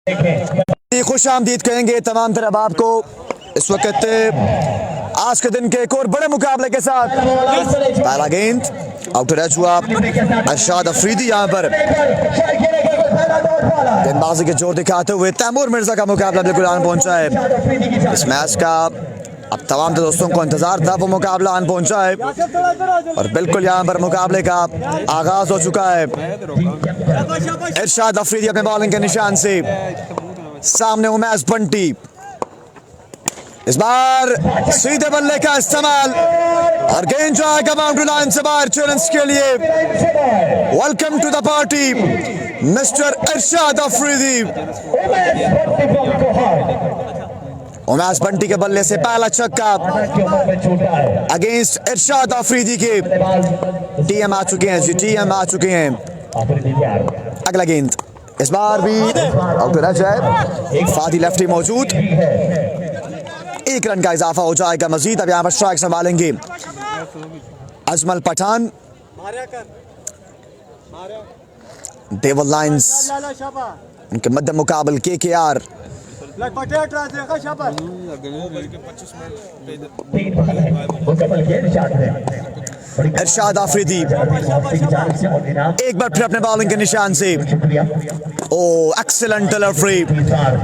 खुश आमदीद कहेंगे तमाम तरह बाप को इस वक्त आज के दिन के एक और बड़े मुकाबले के साथ। पहला गेंद आउट रच हुआ अरशाद अफरीदी यहाँ पर गेंदबाजी के जोर दिखाते हुए तैमूर मिर्जा का मुकाबला बिल्कुल आन पहुंचा है। इस मैच का अब तमाम दोस्तों को इंतजार था, वो मुकाबला आन पहुंचा है और बिल्कुल यहाँ पर मुकाबले का आगाज हो चुका है। अरशाद अफरीदी अपने बॉलिंग के निशान से सामने उमैस बंटी, इस बार सीधे बल्ले का इस्तेमाल और गेंद जाएगा बाउंड्री लाइन से बाहर चैलेंज के लिए। Welcome to the party mister Arshad Afridi. Umais Bunty के बल्ले से पहला छक्का अगेंस्ट अरशाद अफरीदी के। टीएम आ चुके हैं जी, टीएम आ चुके हैं। अगला गेंद इस बार भी आउट रच है, फादी लेफ्टी मौजूद, एक रन का इजाफा हो जाएगा मजीद। अब यहाँ पर स्ट्राइक संभालेंगे अजमल पठान। डेविल लाइंस उनके मध्य मुकाबल केकेआर। अरशाद अफरीदी एक बार फिर अपने बॉलिंग के निशान से। Oh excellent delivery,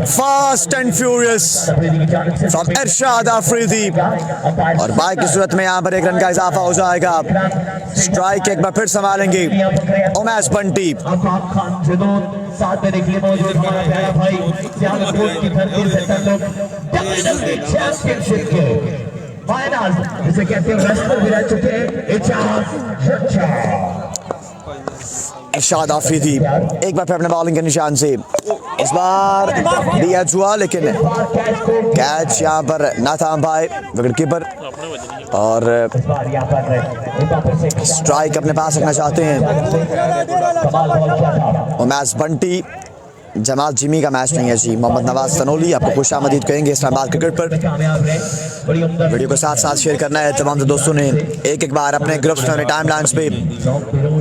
fast and furious from Arshad Afridi और बाई की सूरत में यहाँ पर एक रन का इजाफा हो जाएगा। स्ट्राइक एक बार फिर संभालेंगे उमैस बंटी। जिसे कहते हैं रेसलर भी रह चुके अरशाद अफरीदी एक बार फिर अपने बॉलिंग के निशान से। इस बार दिया जुआ लेकिन कैच यहाँ पर ना था भाई विकेट कीपर और स्ट्राइक अपने पास रखना चाहते हैं उमैस बंटी। जमाल जिमी का मैच नहीं है जी। मोहम्मद नवाज तनोली आपको खुश आमदीद कहेंगे इस्लामाबाद क्रिकेट पर। वीडियो को साथ साथ शेयर करना है तमाम दोस्तों ने एक एक बार अपने ग्रुप्स में अपने टाइमलाइंस पे,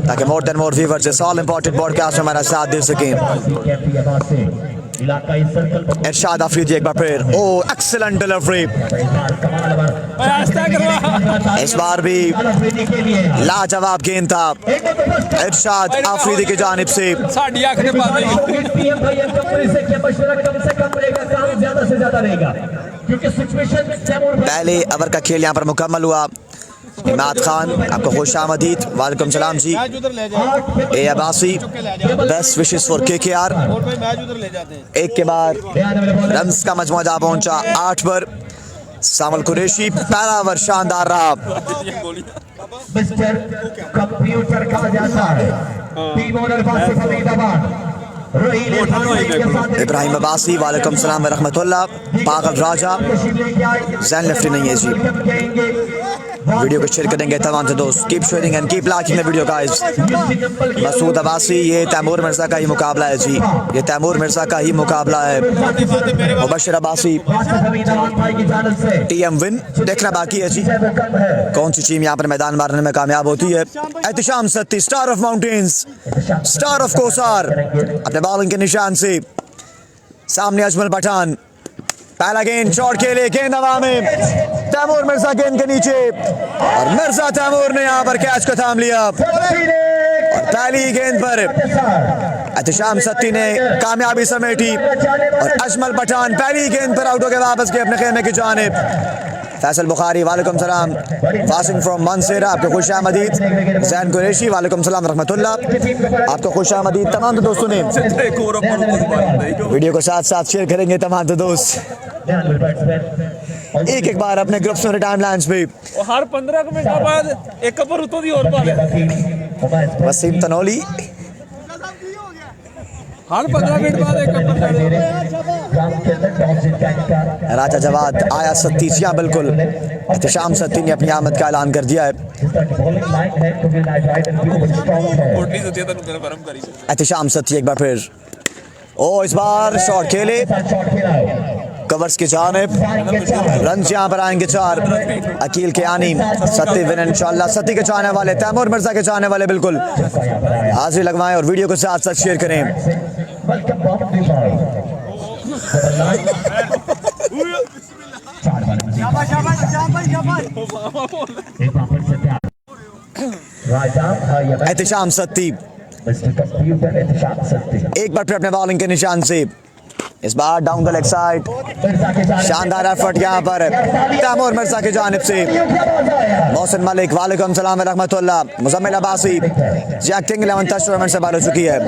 ताकि मोर देन मोर व्यूअर्स इस ऑल इंपॉर्टेंट पॉडकास्ट में हमारा साथ दे सकें। अरशाद अफरीदी एक बार फिर, ओ एक्सीलेंट डिलीवरी, इस बार भी लाजवाब गेंद था अरशाद अफरीदी की जानिब से। पहले ओवर का खेल यहाँ पर मुकम्मल हुआ। इमाद खान आपको खुश आमदीद, वालेकुम सलाम जी। A Abbasi best wishes for KKR. एक के बाद रन्स का मजमूआ जा पहुंचा 8 पर। सामल कुरैशी पहला ओवर शानदार रहा। कंप्यूटर कहा जाता है इब्राहिम अब्बासी, वालेकुम सलाम रहमतुल्लाह। पागल राजा जैन लेफ्टी नहीं है जी। वीडियो को शेयर करेंगे तमाम से दोस्त। Keep sharing and keep liking the video guys. Masood Abbasi, ये तैमूर मिर्जा का ही मुकाबला है जी, ये तैमूर मिर्जा का ही मुकाबला है। मुबशर अब्बासी, टीएम विन देखना बाकी है जी, कौन सी टीम यहाँ पर मैदान मारने में कामयाब होती है। Ehtisham Satti, star of mountains, star of Kosar, अपने बॉलिंग के निशान से। सामने अजमल पठान, पहला गेंद शॉट के लिए, गेंद हवा में, तैमूर मिर्जा गेंद के नीचे और मिर्जा तैमूर ने यहाँ पर कैच को थाम लिया और पहली गेंद पर एहतिशाम सत्ती ने कामयाबी समेटी और अजमल पठान पहली गेंद पर आउट होकर वापस गए अपने खेमे की जानिब। फैसल बुखारी, वालेकुम सलाम। फासिम फ्रॉम मनसेरा, आपको खुश आमदीद। जैन कुरैशी, वालेकुम सलाम रहमतुल्लाह, आपको खुश आमदीद। तमाम दोस्तों ने वीडियो को साथ साथ शेयर करेंगे तमाम दोस्त एक एक बार अपने ग्रुप्स में टाइमलाइंस पे। हर 15 मिनट बाद एक कपर उतो दी और पाले वसीम तनोली, हर 15 मिनट बाद एक कपर। राजा जवाद आया सत्ती, जी बिल्कुल। एहतिशाम सत्ती ने अपनी आमद का ऐलान कर दिया है। एहतिशाम सत्ती एक बार फिर, ओ इस बार शॉट खेले कवर्स की जानिब। रन यहाँ पर आएंगे 4। अकील के आनी, सत्ती विन इंशाल्लाह। सत्ती के चाहने वाले, तैमूर मिर्जा के चाहने वाले बिल्कुल हाजिर लगवाएं और वीडियो को साथ साथ शेयर करें। एहतिशाम सत्ती एक बार फिर अपने बॉलिंग के निशान से, इस बार डाउन द लेग साइड। शानदार एफर्ट यहाँ पर तैमूर मिर्जा की जानिब से। मोहसिन मलिक वालेकुम सलाम व रहमतुल्लाह। Muzammil Abbasi Jack King 11 10 tournament से बाहर हो चुकी है।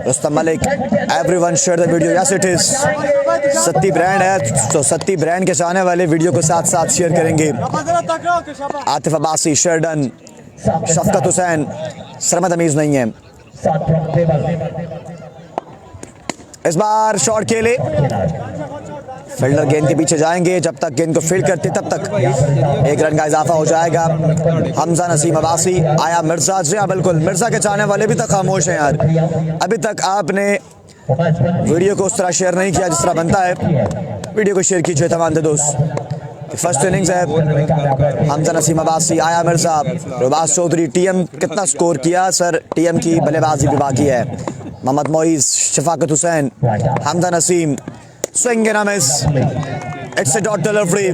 Rustam Malik everyone share the video, yes it is. Satti brand है तो सत्ती ब्रांड के चाहने वाले वीडियो को साथ साथ शेयर करेंगे। आतिफ अब्बासी, शेरडन, शफकत हुसैन, सरमद अमीज नहीं है। इस बार शॉट के लिए फील्डर गेंद के पीछे जाएंगे, जब तक गेंद को फील्ड करते तब तक एक रन का इजाफा हो जाएगा। हमजा नसीम अब्बासी, आया मिर्जा। जी हाँ बिल्कुल, मिर्जा के चाहने वाले भी तक खामोश हैं यार। अभी तक आपने वीडियो को उस तरह शेयर नहीं किया जिस तरह बनता है। वीडियो को शेयर कीजिए तमाम दोस्त। फर्स्ट इनिंग्स है हमजा नसीम अब्बासी, आया मिर्जा, रुबास चौधरी। टीएम कितना स्कोर किया सर? टीएम की बल्लेबाजी भी बाकी है। Mohammad Moiz, Shafqat Hussain, Hamza Naseem, swing and a miss. It's a dot delivery.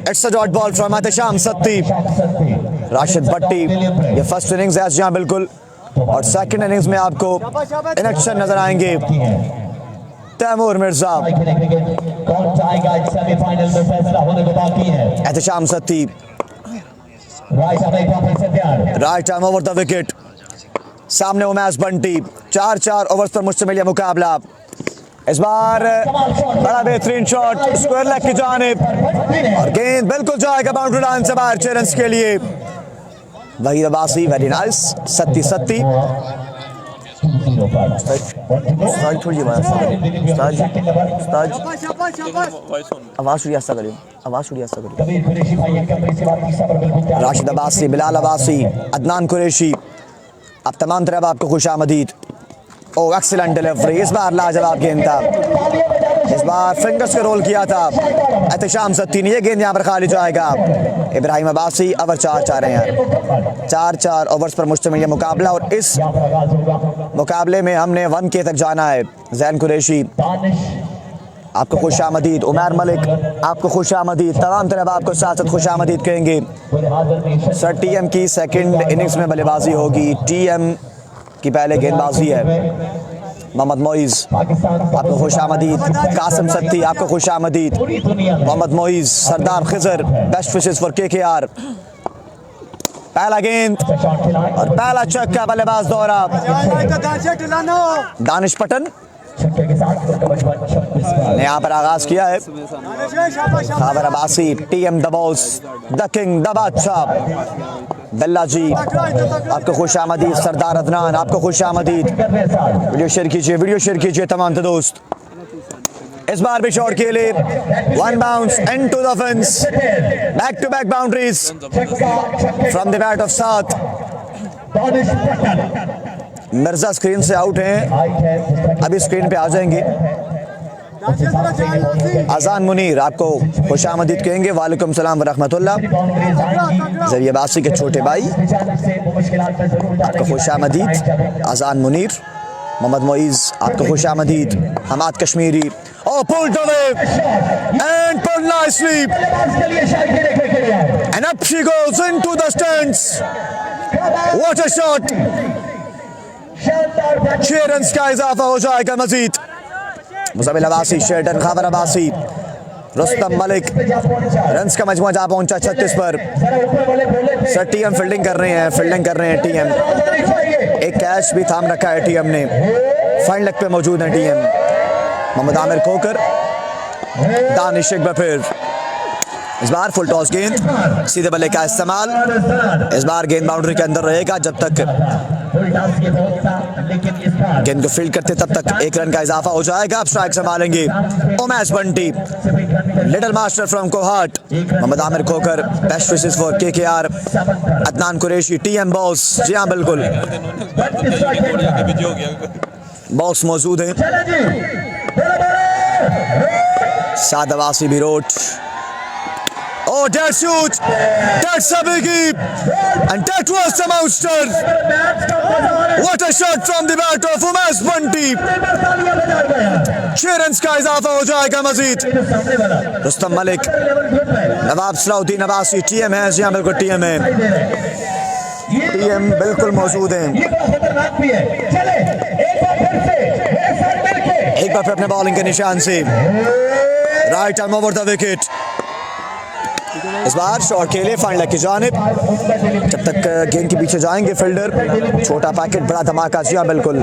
It's a dot ball from Ehtisham Satti. Rashid भट्टी, ये फर्स्ट इनिंग्स है जी हाँ बिल्कुल, और सेकंड इनिंग्स में आपको इन एक्शन नजर आएंगे। Taimur Mirza, Ehtisham Satti, right arm over the wicket. सामने उमैस बंटी। 4 ओवर्स पर मुश्तमिल यह मुकाबला। इस बार बड़ा बेहतरीन शॉट स्क्वायर लेग की जानिब, और गेंद बिल्कुल जाएगा बाउंड्री लाइन से बाहर 6 रन्स के लिए। Waheed Abbasi, very nice. सत्ती सत्ती आवाज शुरू करियो, आवाज शुरू करियो। राशिद अब्बासी, बिलाल अब्बासी, अदनान कुरैशी, अब तमाम तरह आपको खुश आमदीद। ओ एक्सीलेंट डिलीवरी, इस बार लाजवाब गेंद था। इस बार फिंगर्स के रोल किया था एहतिशाम सत्ती ने। ये गेंद यहाँ पर खाली जाएगा। इब्राहिम अब्बासी, ओवर 4 हैं यार। 4 ओवर्स पर मुश्तमिल यह मुकाबला, और इस मुकाबले में हमने 1K तक जाना है। जैन कुरैशी, आपको खुश आमदीद। उमैर मलिक, आपको खुश आमदीद। तमाम तरह आपको साथ साथ खुश आमदीद कहेंगे। सर टीएम की सेकंड इनिंग्स में बल्लेबाजी होगी। टीएम की पहले गेंदबाजी है। मोहम्मद मोइज, आपको खुश आमदीद। कासिम सत्ती, आपको खुश आमदीद। Mohammad Moiz, Sardar Khizar, best wishes for KKR. पहला गेंद और पहला छक्का, बल्लेबाज दौरा। दानिश पटन ने यहाँ पर आगाज किया है। Khabar Abbasi, TM the boss, the king, the बादशाह। बिल्ला जी, आपको खुश आमदीद। सरदार अदनान, आपको खुश आमदीद। वीडियो शेयर कीजिए तमाम दोस्त। इस बार भी शॉट के लिए 1 bounce into the fence. Back to back boundaries from the bat of साथ। मिर्जा स्क्रीन से आउट हैं, अभी स्क्रीन पे आ जाएंगे। अजान मुनीर, आपको खुश आमदीद कहेंगे। वालेकुम सलाम व रहमतुल्लाह। जरिए बासी के छोटे भाई, आपको खुश आमदीद। अजान मुनीर। मोहम्मद मोइज, आपको खुश आमदीद। Hammad Kashmiri, oh pulled away and pulled nicely and up she goes into the stands. What a shot. 6 runs का इजाफा हो जाएगा मजीद। मुजम्मिल अब्बासी, शेरडन, खाबर अब्बासी, रुस्तम मलिक। रन्स का मजमूआ जा पहुंचा 36 पर। सर टीएम फील्डिंग कर रहे हैं टीएम। एक कैच भी थाम रखा है टीएम ने। फाइन लेग पे मौजूद है टीएम। मोहम्मद आमिर खोकर, दानिश एक बार फिर। इस बार फुल टॉस गेंद, सीधे बल्ले का इस्तेमाल। इस बार गेंद बाउंड्री के अंदर रहेगा जब तक गेंद को फील्ड करते तब तक 1 रन का इजाफा हो जाएगा। अब स्ट्राइक संभालेंगे Umais Bunty, little master from Kohat. Mohammad Amir Khokhar, best wishes for KKR. Adnan Qureshi, TM boss. जी हाँ बिल्कुल, बॉस मौजूद है। साद अब्बासी भी रोट। Oh, that shoot! That's a biggie! And that was the monster! What a shot from the bat of Umas Bunty! 6 run का इजाफा हो जाएगा मजीद। रुस्तम मलिक, नवाब सलाउद्दीन अब्बासी, टीएम है जी, बिल्कुल टीएम है, टीएम बिल्कुल मौजूद है। एक बार फिर अपने बॉलिंग के निशान से right arm over the wicket. इस बार शॉट खेले फाइन लेग की जानिब। जब तक गेंद के पीछे जाएंगे फील्डर, छोटा पैकेट बड़ा धमाका जी, बिल्कुल।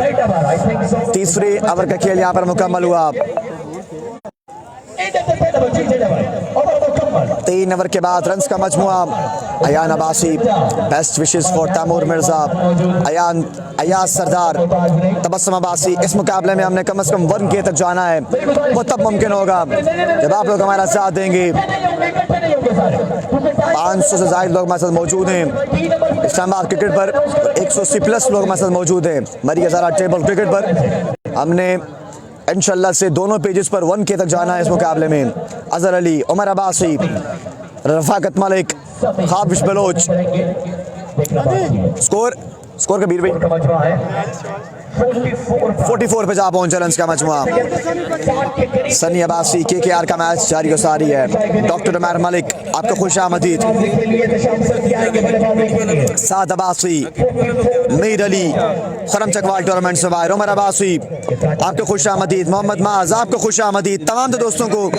तीसरे ओवर का खेल यहाँ पर मुकम्मल हुआ। 3 ओवर के बाद रन्स का मजमुआ। Ayan Abbasi, best wishes for Taimur Mirza, Ayaz Sardar, Tabassum Abbasi. इस मुकाबले में हमने कम से कम 1K तक जाना है। वो तब मुमकिन होगा जब आप लोग हमारा साथ देंगे। 500 से ज़ायद लोग हमारे साथ मौजूद हैं इस्लामाबाद क्रिकेट पर। 180 प्लस लोग हमारे साथ मौजूद हैं मरिया ज़रा टेबल क्रिकेट पर। हमने इंशाल्लाह से दोनों पेजेस पर 1K तक जाना है इस मुकाबले में। अजहर अली, उमर अब्बासी, रफाकत मलिक, हाफिज बलोच। स्कोर कबीर भाई 44 पे जा पहुंचे रन्स का मजमुआ। सनी अब्बासी, KKR का मैच जारी और सारी है। डॉक्टर उमर मलिक, आपको खुश आमदीद। साद अब्बासी, मीर अली, खरम चकवाल टूर्नामेंट से बाहर। उमर अब्बासी, आपको खुश आमदीद। मोहम्मद माज, आपको खुश आमदीद। तमाम दोस्तों को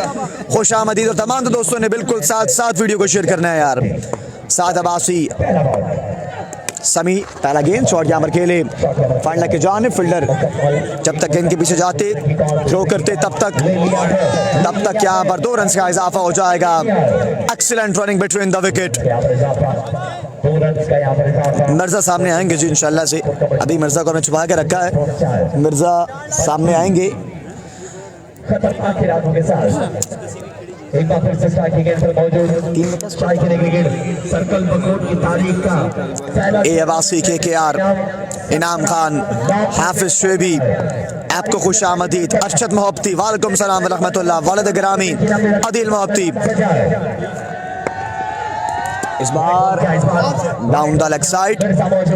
खुश आमदीद, और तमाम दोस्तों ने बिल्कुल साथ वीडियो को शेयर करना है यार। साद अब्बासी, समी, पहला गेंद शॉट यहाँ पर खेले फाइन लेग के जानिब। फील्डर जब तक गेंद के पीछे जाते, थ्रो करते, तब तक यहाँ पर 2 रन का इजाफा हो जाएगा। Excellent running between the wicket. Mirza सामने आएंगे जी इंशाल्लाह से। अभी मिर्जा को हमने छुपा के रखा है, मिर्जा सामने आएंगे। एक बार फिर से ए अब्बासी, KKR, इनाम खान, हाफिज शुएबी, आपको खुश आमदीद। अरशद मोहब्बती, वालेकुम सलाम व रहमतुल्लाह। वालिद गिरामी, अदील मोहब्बती। इस बार डाउन द लेग साइड,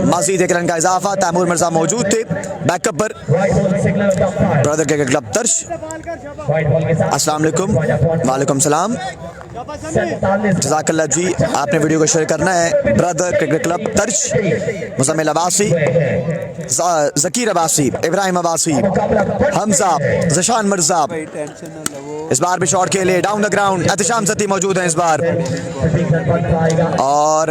मजीद 1 रन का इजाफा। तैमूर मिर्जा मौजूद थे बैकअप पर। ब्रदर क्रिकेट क्लब तर्श, अस्सलाम वालेकुम। वालेकुम सलाम, जज़ाकल्लाह जी। आपने वीडियो को शेयर करना है। Brother cricket club Tarsh, Muzammil Abbasi, Zakir Abbasi, Ibrahim Abbasi, Hamza, Zeeshan Mirza. इस बार भी शॉट खेले down the ground. Ehtisham Satti मौजूद हैं इस बार। और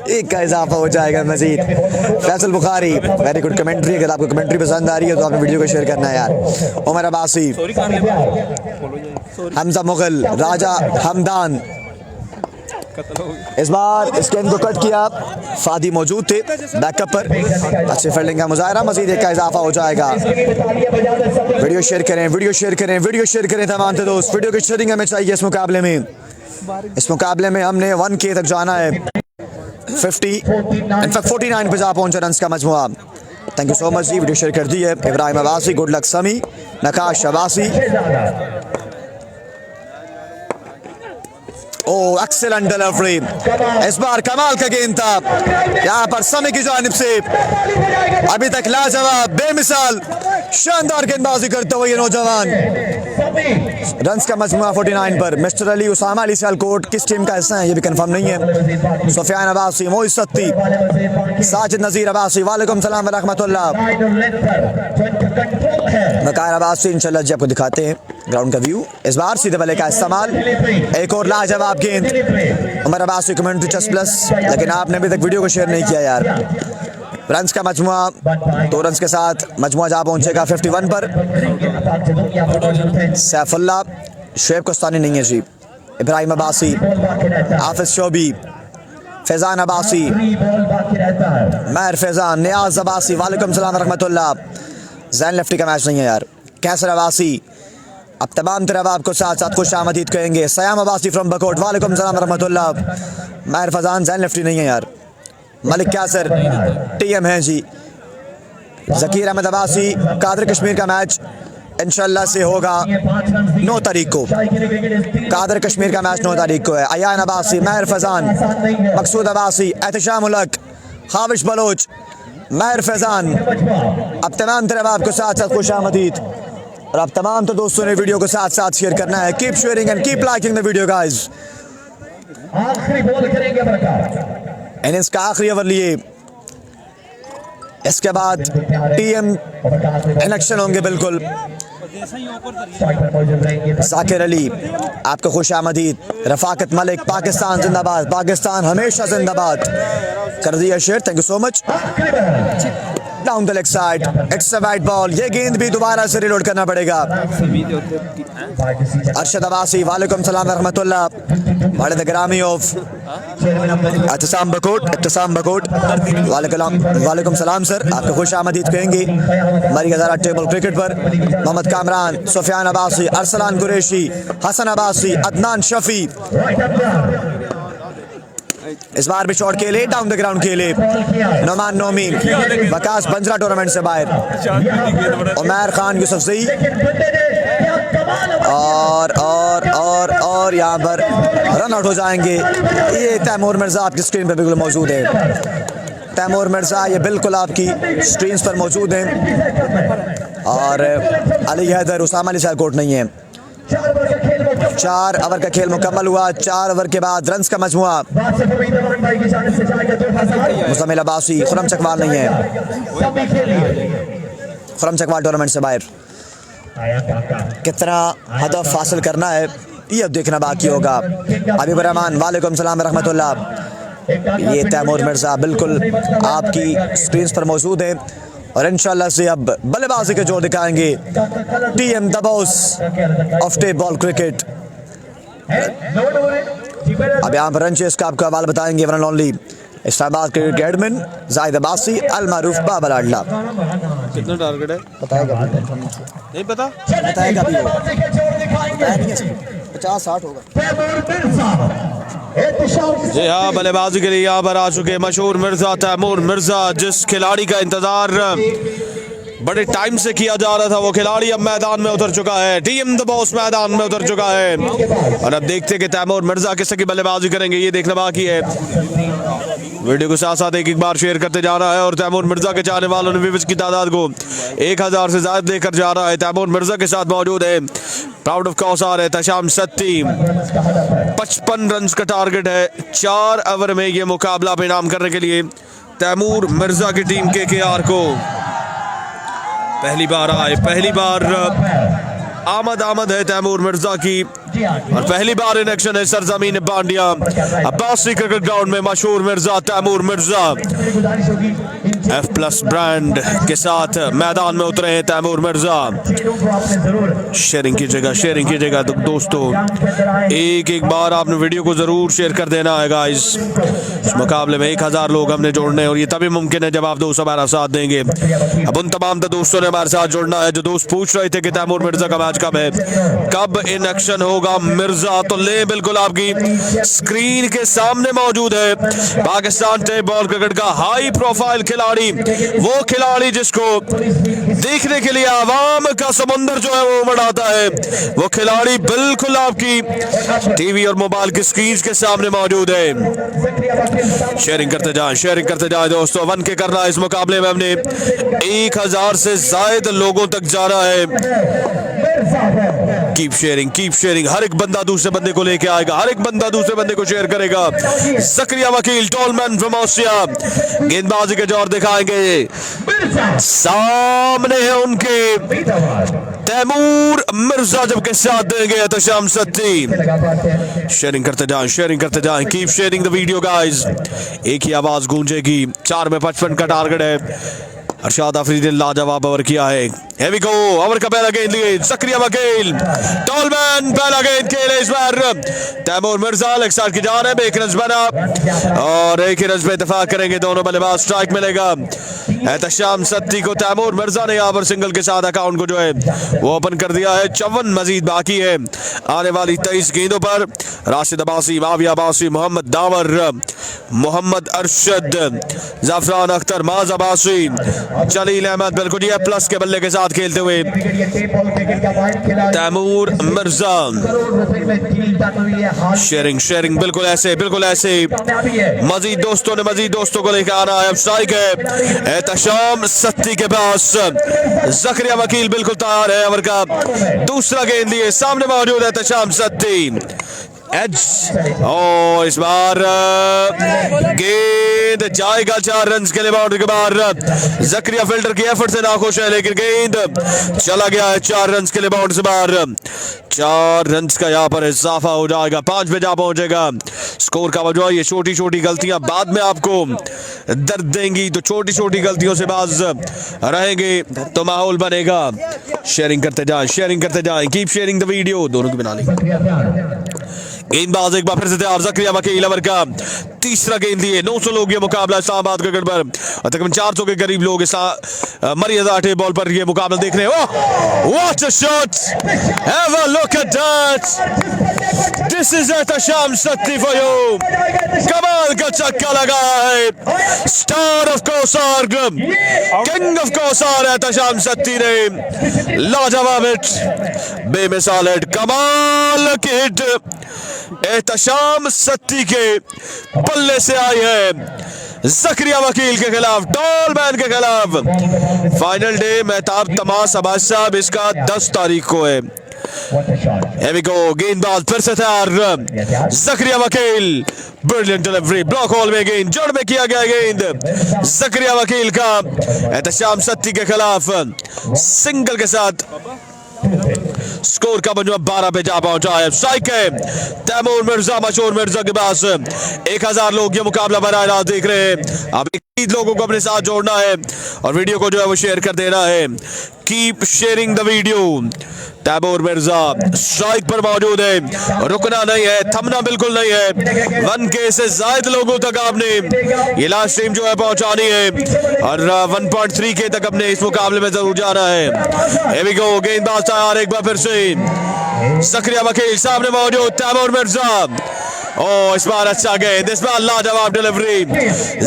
एक का इजाफा हो जाएगा मजीद। Faisal Bukhari, very good commentary. अगर आपको कमेंट्री पसंद आ रही है तो आपने वीडियो को शेयर करना है यार। उमर अब्बासी, हमजा मुगल, राजा हमदान। इस बार इस गेंद को कट किया, फादी मौजूद थे बैकअप पर। अच्छी फील्डिंग का मुजाहरा। मजीद 1 का इजाफा हो जाएगा। वीडियो शेयर करें, वीडियो शेयर करें, वीडियो शेयर करें तमाम दोस्त। वीडियो की शेयरिंग हमें चाहिए इस मुकाबले में। इस मुकाबले में हमने 1K तक जाना है। 49 पे जा पहुंचे रन्स का मजमुआ। थैंक यू सो मच जी, वीडियो शेयर कर दी है। Ibrahim Abbasi, good luck Sami, Naqash Abbasi. Oh excellent delivery. इस बार कमाल का गेंद था यहाँ पर समी की जानिब से। अभी तक लाजवाब, बेमिसाल, शानदार गेंदबाजी करते हुए ये नौजवान। रन्स का मजमुआ 49 पर। मिस्टर अली, उसामा अली सियालकोट किस टीम का हिस्सा है ये भी कंफर्म नहीं है। सुफियान अब्बासी, मोइज सत्ती, साजिद नज़ीर अब्बासी, वालेकुम सलाम व रहमतुल्लाह। वकार अब्बासी, इंशाल्लाह जी आपको दिखाते हैं ग्राउंड का व्यू। इस बार सीधे बल्ले का इस्तेमाल। एक और लाजवाब गेंद। उमर अब्बासी, कमेंट्री चस प्लस, लेकिन आपने अभी तक वीडियो को शेयर नहीं किया यार। रन्स का मजमुआ 2 रन्स के साथ मजमुआ जा पहुंचेगा 51 पर। सैफुल्लाह, शुएब कोस्तानी नहीं है जी, इब्राहिम अब्बासी, हाफिज शोबी, फैजान अब्बासी, महर फैजान, नियाज अब्बासी, वालेकुम सलाम रहमतुल्लाह। जैन लेफ्टी का मैच नहीं है यार। कैसर अब्बासी, अब तमाम तरह आपको साथ साथ खुश आमदीद कहेंगे। सयाम अब्बासी फ्रॉम बकोट, वालेकुम सलाम रहमतुल्लाह। महर फैजान, जैन लेफ्टी नहीं है यार। मलिक कैसर TM है जी। ज़कीर अहमद अब्बासी, कादर कश्मीर का मैच इंशाल्लाह से होगा 9 तारीख को। कादर कश्मीर का मैच 9 तारीख को है। अयान अब्बासी, महर फैजान, मकसूद अब्बासी, एहतशाम उल हक, खाविश बलोच, महर फैजान, अब तमाम तरह आपको साथ साथ खुश आमदीद। और अब तमाम तो दोस्तों ने वीडियो को साथ साथ शेयर करना है। Keep sharing and keep liking the video guys. आखिरी बॉल करेंगे बरकत। इनिंग्स का आखिरी ओवर लिए, इसके बाद टीएम इलेक्शन होंगे। बिल्कुल जाकिर अली आपको खुश आमदीद। रफाकत मलिक, पाकिस्तान जिंदाबाद, पाकिस्तान हमेशा जिंदाबाद कर दिया share. Thank you so much. Down the leg side, it's a wide ball. ये गेंद भी दोबारा से रिलोड करना पड़ेगा। अरशद अब्बासी, वालेकुम सलाम रहमतुल्लाह। वाले द ग्रामी ऑफ इत्तिसाम बकोट, वालेकुम सलाम सर, आपको खुश आमदीद कहेंगे हमारी हज़ारा टेबल क्रिकेट पर। मोहम्मद कामरान, सुफियान अब्बासी, अरसलान कुरैशी, हसन अब्बासी, अदनान शफी इस बार भी शॉट खेले, डाउन द ग्राउंड खेले। नोमान नोमी, वकास बंजरा टूर्नामेंट से बाहर। उमैर खान यूसुफजई और यहाँ पर रन आउट हो जाएंगे। ये तैमूर मिर्ज़ा आपकी स्क्रीन पर बिल्कुल मौजूद है। तैमूर मिर्ज़ा ये बिल्कुल आपकी स्क्रीन पर मौजूद हैं। और अली हैदर, उसामा अली साहब कोर्ट नहीं है। 4 ओवर का खेल मुकम्मल हुआ। 4 ओवर के बाद रन्स का मजमुआ। मुज़म्मिल अब्बासी, खुरम चकवाल नहीं है, खुरम चकवाल टूर्नामेंट से बाहर। कितना हदफ हासिल करना है ये अब देखना बाकी होगा। हबीब रहमान, वालेकुम सलाम रहमतुल्लाह। ये तैमूर मिर्ज़ा बिल्कुल आपकी स्क्रीन पर मौजूद है। और इंशाल्लाह से अब बल्लेबाजी के जोर दिखाएंगे TM the boss of tape ball cricket. अब यहाँ पर रन चेस का आपको हवाला बताएंगे one and only Islamabad cricket admin Zahid Abbasi अल मारूफ बाबर आडला। कितना टारगेट है बताएगा नहीं पता, बताएगा भी 50-60 होगा। जी हाँ, बल्लेबाजी के लिए यहाँ पर आ चुके मशहूर मिर्जा तैमूर मिर्जा, जिस खिलाड़ी का इंतजार बड़े टाइम से किया जा रहा था, वो खिलाड़ी अब मैदान में उतर चुका है। टीएम द बॉस मैदान में उतर चुका है। और अब देखते हैं कि तैमूर मिर्जा किस की बल्लेबाजी करेंगे, ये देखना बाकी है। वीडियो को साथ साथ एक बार शेयर करते जा रहा है। और तैमूर मिर्जा के चाहने वालों ने व्यूअर्स की तादाद को 1000 से ज्यादा देकर जा रहा है। तैमूर मिर्जा के साथ मौजूद है प्राउड ऑफ कौसार है तशाम सत्ती। 55 रन का टारगेट है। 4 ओवर में ये मुकाबला बेनाम करने के लिए तैमूर मिर्जा की टीम KKR को पहली बार आए, पहली बार आमद है तैमूर मिर्जा की। और पहली बार इन एक्शन है सरजमीन बांडिया अब्बासी क्रिकेट ग्राउंड में मशहूर मिर्जा तैमूर मिर्जा F+ ब्रांड के साथ मैदान में उतरे हैं तैमूर मिर्जा। शेयरिंग कीजिएगा तो दोस्तों, एक बार आपने वीडियो को जरूर शेयर कर देना है गाइस। इस मुकाबले में 1000 लोग हमने जोड़ने हैं और ये तभी मुमकिन है जब आप दोस्त हमारा साथ देंगे। अब उन तमाम दोस्तों ने हमारे साथ जुड़ना है जो दोस्त पूछ रहे थे कि तैमूर मिर्जा का मैच कब है, कब इन एक्शन होगा मिर्जा, तो ले बिल्कुल आपकी स्क्रीन के सामने मौजूद है पाकिस्तान टेप बॉल क्रिकेट का हाई प्रोफाइल खिलाड़ी, वो खिलाड़ी जिसको देखने के लिए आवाम का समुंदर जो है वो उमड़ आता है, वो खिलाड़ी बिल्कुल आपकी टीवी और मोबाइल की स्क्रीन के सामने मौजूद है। शेयरिंग करते जाए दोस्तों। 1K करना है इस मुकाबले में, हमने 1000 से ज्यादा लोगों तक जा रहा है। Keep sharing. हर एक बंदा दूसरे बंदे को लेके आएगा, हर एक बंदा दूसरे बंदे को शेयर करेगा। जकरिया वकील टॉलमैन फ्रॉम ऑस्ट्रिया गेंदबाजी के जोर दिखाएंगे। सामने है उनके तैमूर मिर्जा जबकि साथ देंगे तशाम सत्ती। शेयरिंग करते जाएं। Keep sharing the video guys. एक ही आवाज गूंजेगी। 4 में 55 का टारगेट है। अरशाद अफरीदी ने लाजवाब ओवर किया है। Here we go, ओवर का पहला गेंद लिए जकरिया वकील, टॉलमैन पहला गेंद खेले इस बार तैमूर मिर्जा लेग साइड की जान है। 1 रन बना और 1 ही रन पे इत्तेफाक करेंगे दोनों बल्लेबाज। स्ट्राइक मिलेगा एहतशाम सत्ती को। तैमूर मिर्जा ने यहाँ पर सिंगल के साथ अकाउंट को जो है वो ओपन कर दिया है। 54 मजीद बाकी है आने वाली 23 गेंदों पर। राशिद अब्बासी, माविया अब्बासी, मोहम्मद दावर, मोहम्मद अरशद, ज़फ़रान अख्तर, माज अब्बासी, जलील अहमद बिल्कुल ये प्लस के बल्ले के साथ खेलते हुए तैमूर मिर्जा। शेयरिंग बिल्कुल ऐसे मजीद दोस्तों को लेकर आना है। अब स्ट्राइक है एहतशाम सत्ती के पास, ज़करिया वकील बिल्कुल तैयार है। ओवर का दूसरा गेंद लिए सामने मौजूद है एहतशाम सत्ती, एज इस बार गेंद जाएगा 4 रन के लिए बाउंड्री के बाहर। ज़करिया फील्डर की एफर्ट से नाखुश है लेकिन गेंद चला गया है 4 रन के लिए बाउंड्री से बाहर। 4 रन का यहाँ पर इजाफा हो जाएगा, 5 पे जा पहुंचेगा स्कोर का वजह। ये छोटी गलतियां बाद में आपको दर्द देंगी, तो छोटी गलतियों से बाज रहेंगे तो माहौल बनेगा। शेयरिंग करते जाएं, कीप शेयरिंग द वीडियो, दोनों की बना लेंगे। गेंदबाज एक बार फिर से तैयार, ज़करिया वकील। ओवर का तीसरा गेंद लिए 900 लोग ये मुकाबला इस्लामाबाद क्रिकेट पर, और तकरीबन 400 के करीब लोग मरियदा बॉल पर ये मुकाबला देख रहे हैं। What a shot, have a look at that, this is Ehtesham Satti for you. कमाल का छक्का लगा है star of Kosar, king of Kosar Ehtesham Satti ने लाजवाब हिट, बेमिसाल हिट, कमाल की हिट एहतशाम सत्ती के पल्ले से आई है ज़करिया वकील के खिलाफ, टॉल मैन के खिलाफ। फाइनल डे मेहताब तमाश अब्बास साहब, इसका 10 तारीख को है। गेंदबाज फिर से तैयार, ज़करिया वकील, ब्रिलियंट डिलीवरी, ब्लॉक हॉल में गेंद, जड़ में किया गया गेंद ज़करिया वकील का एहतशाम सत्ती के खिलाफ सिंगल के साथ स्कोर का मजमू 12 पे जा पहुंचा है। स्ट्राइक है तैमूर मिर्जा, मशहूर मिर्जा के पास 1000 लोग ये मुकाबला बराह रास्त देख रहे हैं। अब 21 लोगों को अपने साथ जोड़ना है और वीडियो को जो है वो शेयर कर देना है। Keep sharing the video. Taimur Mirza strike पर मौजूद है, रुकना नहीं है, थमना बिल्कुल नहीं है। 1K से ज्यादा लोगों तक आपने ये लास्ट स्ट्रीम जो है पहुंचानी है और 1.3K तक अपने इस मुकाबले में जरूर जाना है। गेंदबाज तैयार एक बार फिर से, ज़करिया वकील सामने मौजूद, तैमूर मिर्जा, इस बार अच्छा गेंद, इस बार लाजवाब डिलीवरी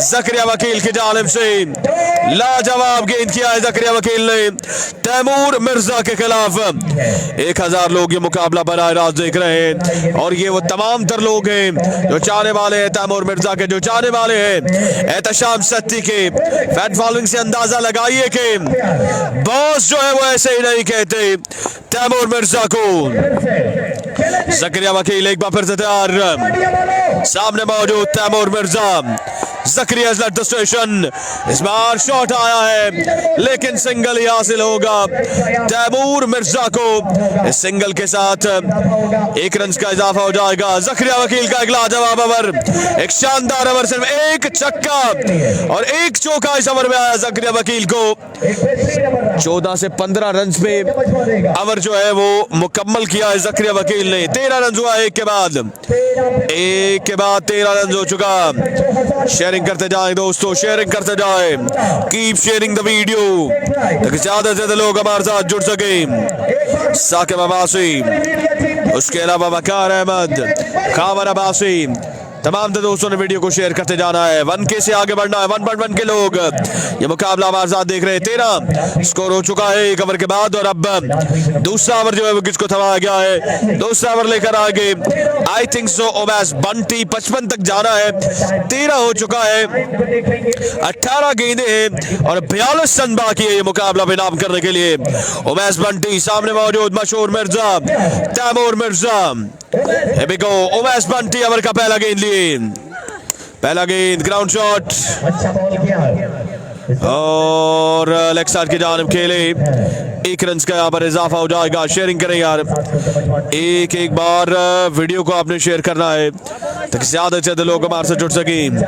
ज़करिया वकील की जानिब से, लाजवाब गेंद किया है ज़करिया वकील ने तैमूर मिर्जा के खिलाफ। 1000 लोग ये मुकाबला बराह रास्त देख रहे हैं और ये वो तमाम तर लोग हैं जो चाहने वाले हैं तैमूर मिर्जा के, जो चाहने वाले हैं एहतशाम सत्ती के। फैन फॉलोइंग से अंदाजा लगाइए कि बॉस जो है वो ऐसे ही नहीं कहते तैमूर मिर्जा को। ज़करिया वकील एक बार फिर से तैयार, सामने मौजूद Taimur Mirza, Zakariya let the station, इस बार शॉट आया है लेकिन सिंगल ही हासिल होगा तैमूर मिर्जा को। इस सिंगल के साथ 1 रन का इजाफा हो जाएगा। ज़करिया वकील का एक लाजवाब ओवर, एक शानदार ओवर, सिर्फ एक छक्का और एक चौका इस ओवर में आया ज़करिया वकील को। 14 से 15 रन पे ओवर जो है वो मुकम्मल किया है ज़करिया वकील ने। 13 रन हुआ एक के बाद 13 रन हो चुका। शेयरिंग करते जाएं दोस्तों, शेयरिंग करते जाएं, कीप शेयरिंग द वीडियो ताकि ज्यादा से ज्यादा लोग हमारे साथ जुड़ सके। साकिब अब्बासी, उसके अलावा वकार अहमद, खावर अब्बासी, तमाम दोस्तों ने वीडियो को शेयर करते जाना है। 1K से आगे बढ़ना है। 1.1 के लोग ये मुकाबला हमारे साथ देख रहे हैं। 13 स्कोर हो चुका है 1 ओवर के बाद और अब दूसरा ओवर जो है वो किसको थमाया गया है, दूसरा ओवर लेकर आगे I think so Umais Bunty 55 तक जाना है। 13 हो चुका है, 18 गेंदे हैं और 42 रन बाकी है ये मुकाबला बेनाम करने के लिए। उमैस बंटी सामने मौजूद, मशहूर मिर्जा, तैमूर मिर्जा, उमैस बंटी ओवर का पहला गेंद लिए, पहला गेंद ग्राउंड शॉट और लेग साइड की जानिब खेले। 1 रन का यहाँ पर इजाफा हो जाएगा। शेयरिंग करें यार, एक बार वीडियो को आपने शेयर करना है ताकि ज्यादा से ज्यादा लोग हमारे से जुड़ सकें।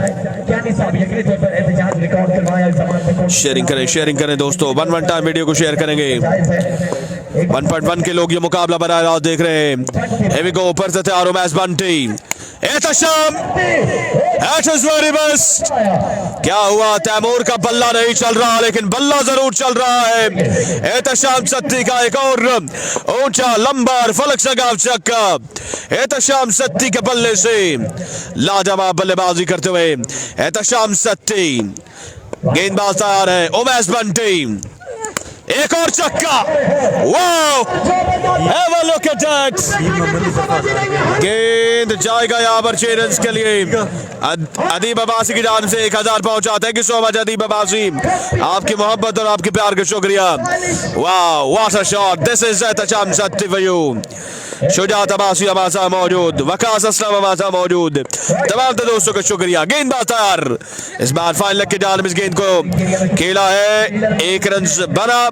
शेयरिंग करें दोस्तों, 1 टाइम वीडियो को शेयर करेंगे। 1.1 के लोग ये मुकाबला बराह रास्त देख रहे हैं। Here we go, ऊपर से तैयार हो मैच बनती। Ehtesham, that is very best। क्या हुआ, तैमूर का बल्ला नहीं चल रहा लेकिन बल्ला जरूर चल रहा है। एहतशाम सत्ती का एक और ऊंचा लंबा और फलक सगाव छक्का एहतशाम सत्ती के बल्ले से लाजवाब बल्लेबाजी करते हुए एहतशाम सत्ती। गेंदबाज तैयार है, उमैस बंटी, एक और छक्का। Wow, have a look at that. गेंद जाएगा यहाँ पर 6 रन के लिए। अदीब अब्बासी की जानिब से 1000 पहुंचा। थैंक यू सो मच अदीब अब्बासी, आपकी मोहब्बत और आपके प्यार का शुक्रिया। Wow, what a shot, this is Ehtesham Satti for you. Shujaat Abbasi हमारे साथ मौजूद, वकास असलम हमारे साथ मौजूद, तमाम दोस्तों का शुक्रिया। गेंदबाज तैयार, इस बार फाइनल की जानिब इस गेंद को खेला है, 1 रन बना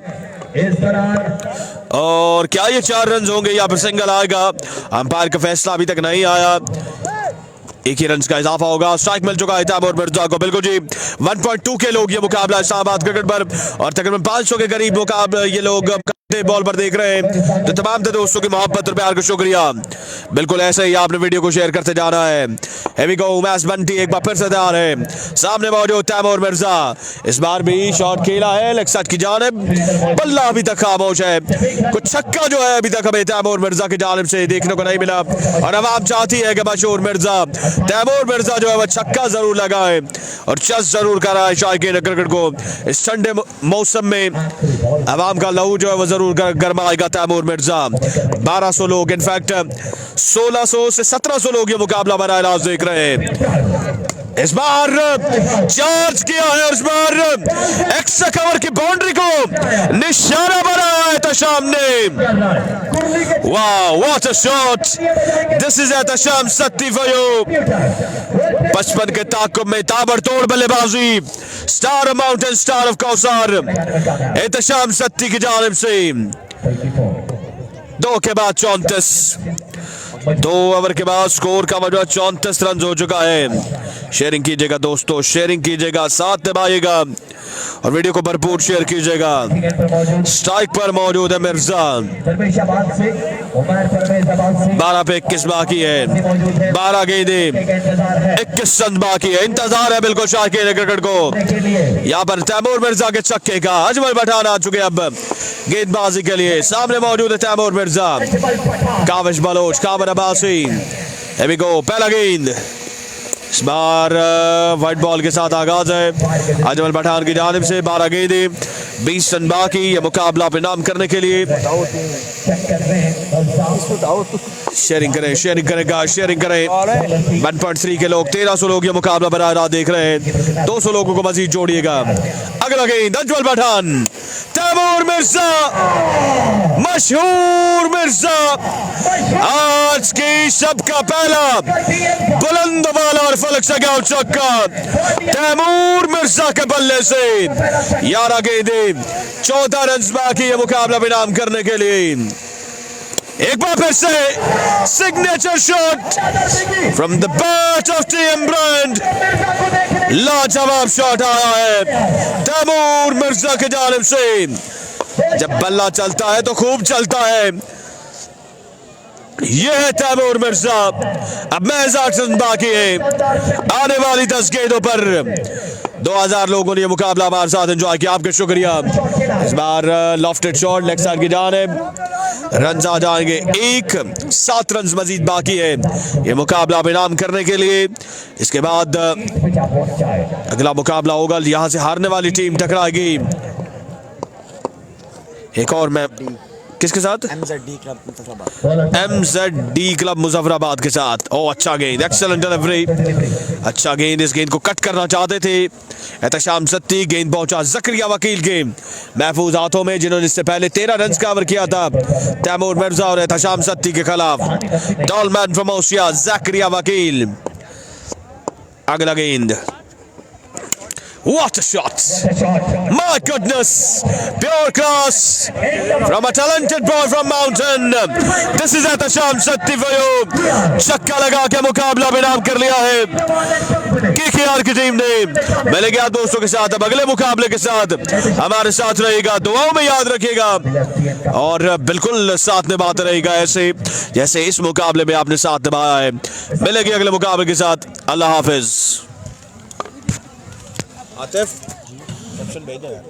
और क्या ये 4 रन होंगे या फिर सिंगल आएगा, अंपायर का फैसला अभी तक नहीं आया। 1 ही रन का इजाफा होगा। स्ट्राइक मिल चुका है तैमूर मिर्जा को। बिल्कुल जी, 1.2 के लोग ये मुकाबला इस्लामाबाद क्रिकेट पर और तकरीबन 500 के करीब मुकाबला ये लोग बॉल पर देख रहे हैं। तो तमाम दोस्तों की मोहब्बत और प्यार का शुक्रिया। बिल्कुल ऐसे ही आपने वीडियो को शेयर करते जाना है। Here we go, Umais Bunty एक बार फिर से तैयार है, सामने मौजूद तैमूर मिर्जा। इस बार भी शॉट खेला है लेग साइड की जानिब, बल्ला अभी तक खामोश है। कुछ छक्का जो है अभी तक हमें तैमूर मिर्जा की जानिब से देखने को नहीं मिला और अवाम चाहती है कि मशहूर मिर्जा तैमूर मिर्जा जो है वह छक्का जरूर लगाए और चस जरूर कराए शायकीन क्रिकेट को। इस ठंडे मौसम में अवाम का लहू जो है वह जरूर गरमाएगा। तैमूर मिर्जा 1200 लोग, इनफैक्ट 1600 से 1700 लोग ये मुकाबला बराह रास्त देख रहे हैं। इस बार चार्ज किया है और इस बार एक्स्ट्रा कवर की बाउंड्री को निशाना बनाया है एहतशाम ने। वाह, what a shot, this is Ehtesham Satti for you. 55 के ताक़ुब में ताबड़तोड़ बल्लेबाजी, star of mountain, star of Kausar, Ehtesham Satti की जानिब से 2 के बाद 34, 2 ओवर के बाद स्कोर का मजमूआ 34 रन हो चुका है। शेयरिंग कीजिएगा दोस्तों, शेयरिंग कीजिएगा, साथ निभाइएगा और वीडियो को भरपूर शेयर कीजिएगा। स्ट्राइक पर मौजूद है मिर्जा, 12 पे 21 बाकी है, 12 गेंदें 21 रन बाकी है। इंतजार है बिल्कुल शायकीन क्रिकेट को। यहाँ पर तैमूर मिर्जा के छक्के का अजमल पठान आ चुके अब गेंदबाजी के लिए। सामने मौजूद है तैमूर मिर्जा, काविश बलोच, कामर अब्बासी। Here we go, पहला गेंद इस बार व्हाइट बॉल के साथ आगाज है अजमल पठान की जानिब से। 12 गेंदें 20 रन बाकी, ये मुकाबला पे नाम करने के लिए। शेयरिंग करें, शेयरिंग करेगा, शेयरिंग करें। 1.3 के लोग, 1300 लोग ये मुकाबला बराह रास्त देख रहे हैं। 200 लोगों को मजीद जोड़िएगा। अगला गेंद अजमल पठान, तैमूर मिर्जा, मशहूर मिर्जा, आज की सबका पहला बुलंद वाला और फलक सगाव छक्का तैमूर मिर्जा के बल्ले से। 11 गेंदें 14 रन बाकी ये मुकाबला भी नाम करने के लिए। एक बार फिर से signature shot from the bat of TM brand, लाजवाब शॉट आया है तैमूर मिर्जा के जानिब से। जब बल्ला चलता है तो खूब चलता है। यह है तैमूर मिर्जा। अब महज 8 रन बाकी है आने वाली 10 गेंदों पर। 2000 लोगों ने यह मुकाबला हमारे साथ एंजॉय किया, आपके शुक्रिया। इस बार लॉफ्टेड शॉट लेग साइड की जानिब, रन आ जाएंगे 1, 7 रन मजीद बाकी है ये मुकाबला बेनाम करने के लिए। इसके बाद अगला मुकाबला होगा, यहां से हारने वाली टीम टकराएगी एक और मैं किसके साथ, MZD क्लब मुजफ्फराबाद के साथ। ओ अच्छा गेंद, एक्सीलेंट डिलीवरी, अच्छा गेंद। इस गेंद को कट करना चाहते थे एहतशाम सत्ती, गेंद पहुंचा जकरिया वकील के महफूज हाथों में, जिन्होंने इससे पहले 13 रन कवर किया था तैमूर मिर्जा और एहतशाम सत्ती के खिलाफ। टॉलमैन फ्रॉम ओसिया, जकरिया वकील। अगला गेंद What a shot! My goodness! Pure class from a talented boy from Mountain. This is Ehtesham Satti for you. छक्का लगा के मुकाबला बेनाम कर लिया है KKR की टीम ने। मिलेंगे आप दोस्तों के साथ अब अगले मुकाबले के साथ। हमारे साथ रहेगा, दुआओं में याद रखिएगा और बिल्कुल साथ निभाते रहेगा ऐसे जैसे इस मुकाबले में आपने साथ निभाया है। मिलेंगे अगले मुकाबले के साथ। अल्लाह हाफिज। आतिफ कैप्शन भेज दो यार।